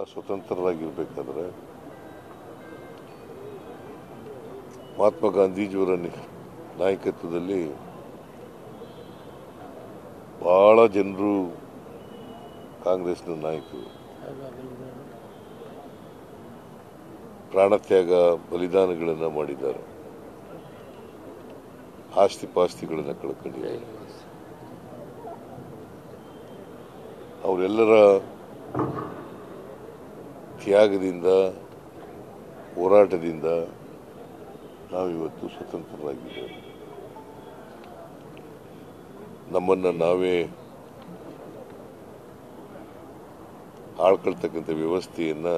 ಸ್ವತಂತ್ರರಾಗಿರ್ಬೇಕಾದ್ರೆ ಮಹಾತ್ಮ ಗಾಂಧೀಜಿಯವರ ನಾಯಕತ್ವದಲ್ಲಿ ಬಹಳ ಜನರು ಕಾಂಗ್ರೆಸ್ನ ನಾಯಕರು ಪ್ರಾಣತ್ಯಾಗ ಬಲಿದಾನಗಳನ್ನು ಮಾಡಿದ್ದಾರೆ, ಆಸ್ತಿ ಪಾಸ್ತಿಗಳನ್ನು ಕಳ್ಕೊಂಡಿದ್ದಾರೆ. ಅವರೆಲ್ಲರ ತ್ಯಾಗದಿಂದ ಹೋರಾಟದಿಂದ ನಾವಿವತ್ತು ಸ್ವತಂತ್ರರಾಗಿದ್ದೇವೆ. ನಮ್ಮನ್ನು ನಾವೇ ಆಳ್ಕೊಳ್ತಕ್ಕಂಥ ವ್ಯವಸ್ಥೆಯನ್ನು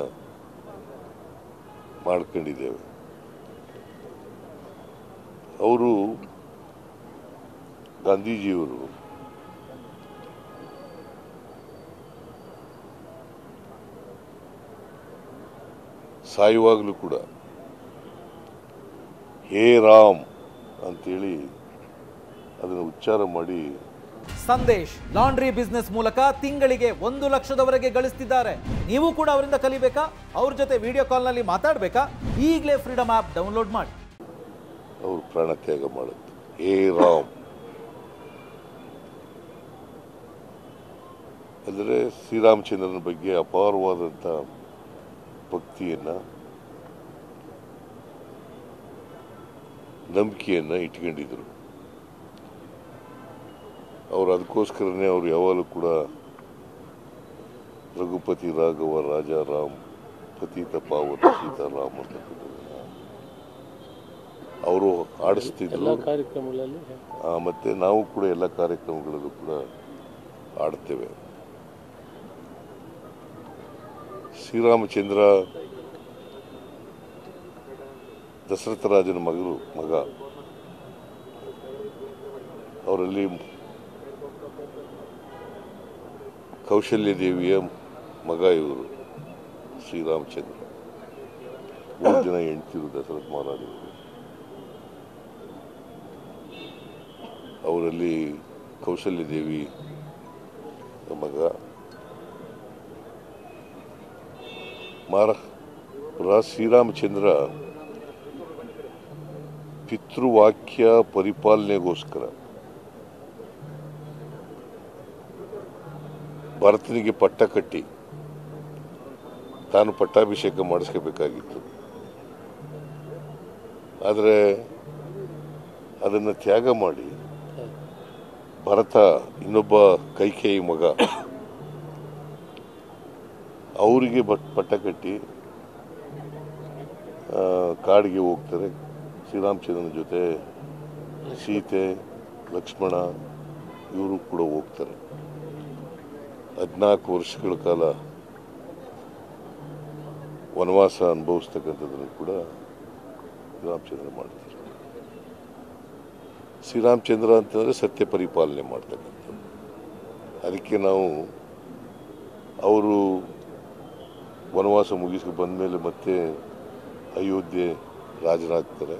ಮಾಡ್ಕೊಂಡಿದ್ದೇವೆ. ಅವರು ಗಾಂಧೀಜಿಯವರು ಸಾಯುವಾಗಲೂ ಕೂಡ ಹೇ ರಾಮ್ ಅಂತೇಳಿ ಅದನ್ನು ಉಚ್ಚಾರ ಮಾಡಿ ಸಂದೇಶ್ ಲಾಂಡ್ರಿ ಬಿಸ್ನೆಸ್ ಮೂಲಕ ತಿಂಗಳಿಗೆ 1 ಲಕ್ಷದವರೆಗೆ ಗಳಿಸ್ತಿದ್ದಾರೆ. ನೀವು ಕೂಡ ಅವರಿಂದ ಕಲಿಬೇಕಾ? ಅವ್ರ ಜೊತೆ ವಿಡಿಯೋ ಕಾಲ್ನಲ್ಲಿ ಮಾತಾಡಬೇಕಾ? ಈಗಲೇ ಫ್ರೀಡಮ್ ಆಪ್ ಡೌನ್ಲೋಡ್ ಮಾಡಿ. ಅವರು ಪ್ರಾಣತ್ಯಾಗ ಮಾಡುತ್ತೆ. ಹೇ ರಾಮ್ ಅಂದರೆ ಶ್ರೀರಾಮಚಂದ್ರನ ಬಗ್ಗೆ ಅಪಾರವಾದಂಥ ಭಕ್ತಿಯನ್ನು, ನಂಬಿಕೆಯನ್ನು ಇಟ್ಕೊಂಡಿದ್ರು. ಅವರು ಅದಕ್ಕೋಸ್ಕರನೇ ಅವರು ಯಾವಾಗಲೂ ಕೂಡ ರಘುಪತಿ ರಾಘವ ರಾಜಾರಾಮ್ ಪತಿತ ಪಾವನ ಸೀತಾರಾಮ್ ಅಂತ ಅವರು ಆಡಿಸ್ತಿದ್ರು. ಮತ್ತೆ ನಾವು ಕೂಡ ಎಲ್ಲ ಕಾರ್ಯಕ್ರಮಗಳಲ್ಲೂ ಕೂಡ ಆಡ್ತೇವೆ. ಶ್ರೀರಾಮಚಂದ್ರ ದಶರಥ ರಾಜನ ಮಗ. ಅವರಲ್ಲಿ ಕೌಶಲ್ಯ ದೇವಿಯ ಮಗ ಇವರು ಶ್ರೀರಾಮಚಂದ್ರ. 3 ಜನ ಹೆಂಡತಿರು ದಶರಥ ಮಹಾರಾಜರು. ಅವರಲ್ಲಿ ಕೌಶಲ್ಯ ದೇವಿ ಮಗ ಶ್ರೀರಾಮಚಂದ್ರ ಪಿತೃವಾಕ್ಯ ಪರಿಪಾಲನೆಗೋಸ್ಕರ ಭರತನಿಗೆ ಪಟ್ಟ ಕಟ್ಟಿ ತಾನು ಪಟ್ಟಾಭಿಷೇಕ ಮಾಡಿಸ್ಕೋಬೇಕಾಗಿತ್ತು. ಆದರೆ ಅದನ್ನು ತ್ಯಾಗ ಮಾಡಿ ಭರತ ಇನ್ನೊಬ್ಬ ಕೈಕೇಯಿ ಮಗ ಅವರಿಗೆ ಪಟ್ಟ ಕಟ್ಟಿ ಕಾಡಿಗೆ ಹೋಗ್ತಾರೆ. ಶ್ರೀರಾಮಚಂದ್ರನ ಜೊತೆ ಸೀತೆ, ಲಕ್ಷ್ಮಣ ಇವರು ಕೂಡ ಹೋಗ್ತಾರೆ. 14 ವರ್ಷಗಳ ಕಾಲ ವನವಾಸ ಅನುಭವಿಸ್ತಕ್ಕಂಥದ್ದನ್ನು ಕೂಡ ಶ್ರೀರಾಮಚಂದ್ರ ಮಾಡ್ತಾರೆ. ಶ್ರೀರಾಮಚಂದ್ರ ಅಂತಂದರೆ ಸತ್ಯ ಪರಿಪಾಲನೆ ಮಾಡ್ತಕ್ಕಂಥದ್ದು. ಅದಕ್ಕೆ ನಾವು ಅವರು ವನವಾಸ ಮುಗಿಸ್ಕೊಂಡು ಬಂದ ಮೇಲೆ ಮತ್ತೆ ಅಯೋಧ್ಯೆ ರಾಜರಾಗ್ತಾರೆ.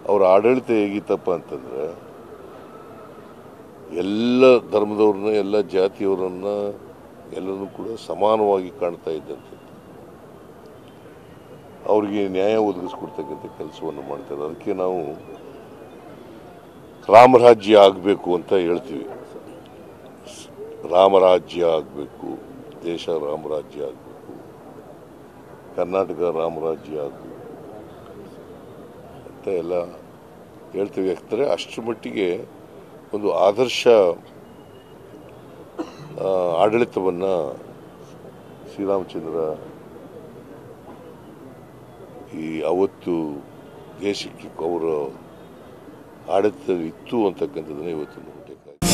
ಅವರ ಆಡಳಿತ ಹೇಗಿತ್ತಪ್ಪ ಅಂತಂದರೆ ಎಲ್ಲ ಧರ್ಮದವ್ರನ್ನ, ಎಲ್ಲ ಜಾತಿಯವರನ್ನ ಎಲ್ಲರೂ ಕೂಡ ಸಮಾನವಾಗಿ ಕಾಣ್ತಾ ಇದ್ದಂಥದ್ದು. ಅವರಿಗೆ ನ್ಯಾಯ ಒದಗಿಸ್ಕೊಡ್ತಕ್ಕಂಥ ಕೆಲಸವನ್ನು ಮಾಡ್ತಾರೆ. ಅದಕ್ಕೆ ನಾವು ರಾಮರಾಜ್ಯ ಆಗಬೇಕು ಅಂತ ಹೇಳ್ತೀವಿ. ರಾಮರಾಜ್ಯ ಆಗಬೇಕು, ದೇಶ ರಾಮರಾಜ್ಯ ಆಗಬೇಕು, ಕರ್ನಾಟಕ ರಾಮರಾಜ್ಯ ಆಗಬೇಕು ಅಂತ ಎಲ್ಲ ಹೇಳ್ತೀವಿ. ಯಾಕಂದರೆ ಅಷ್ಟರ ಮಟ್ಟಿಗೆ ಒಂದು ಆದರ್ಶ ಆಡಳಿತವನ್ನು ಶ್ರೀರಾಮಚಂದ್ರ ಅವತ್ತು ದೇಶಕ್ಕೆ ಅವರ ಆಡಳಿತದಲ್ಲಿ ಇತ್ತು ಅಂತಕ್ಕಂಥದ್ದನ್ನು ಇವತ್ತು ನೋಡಬೇಕಾಗಿದೆ.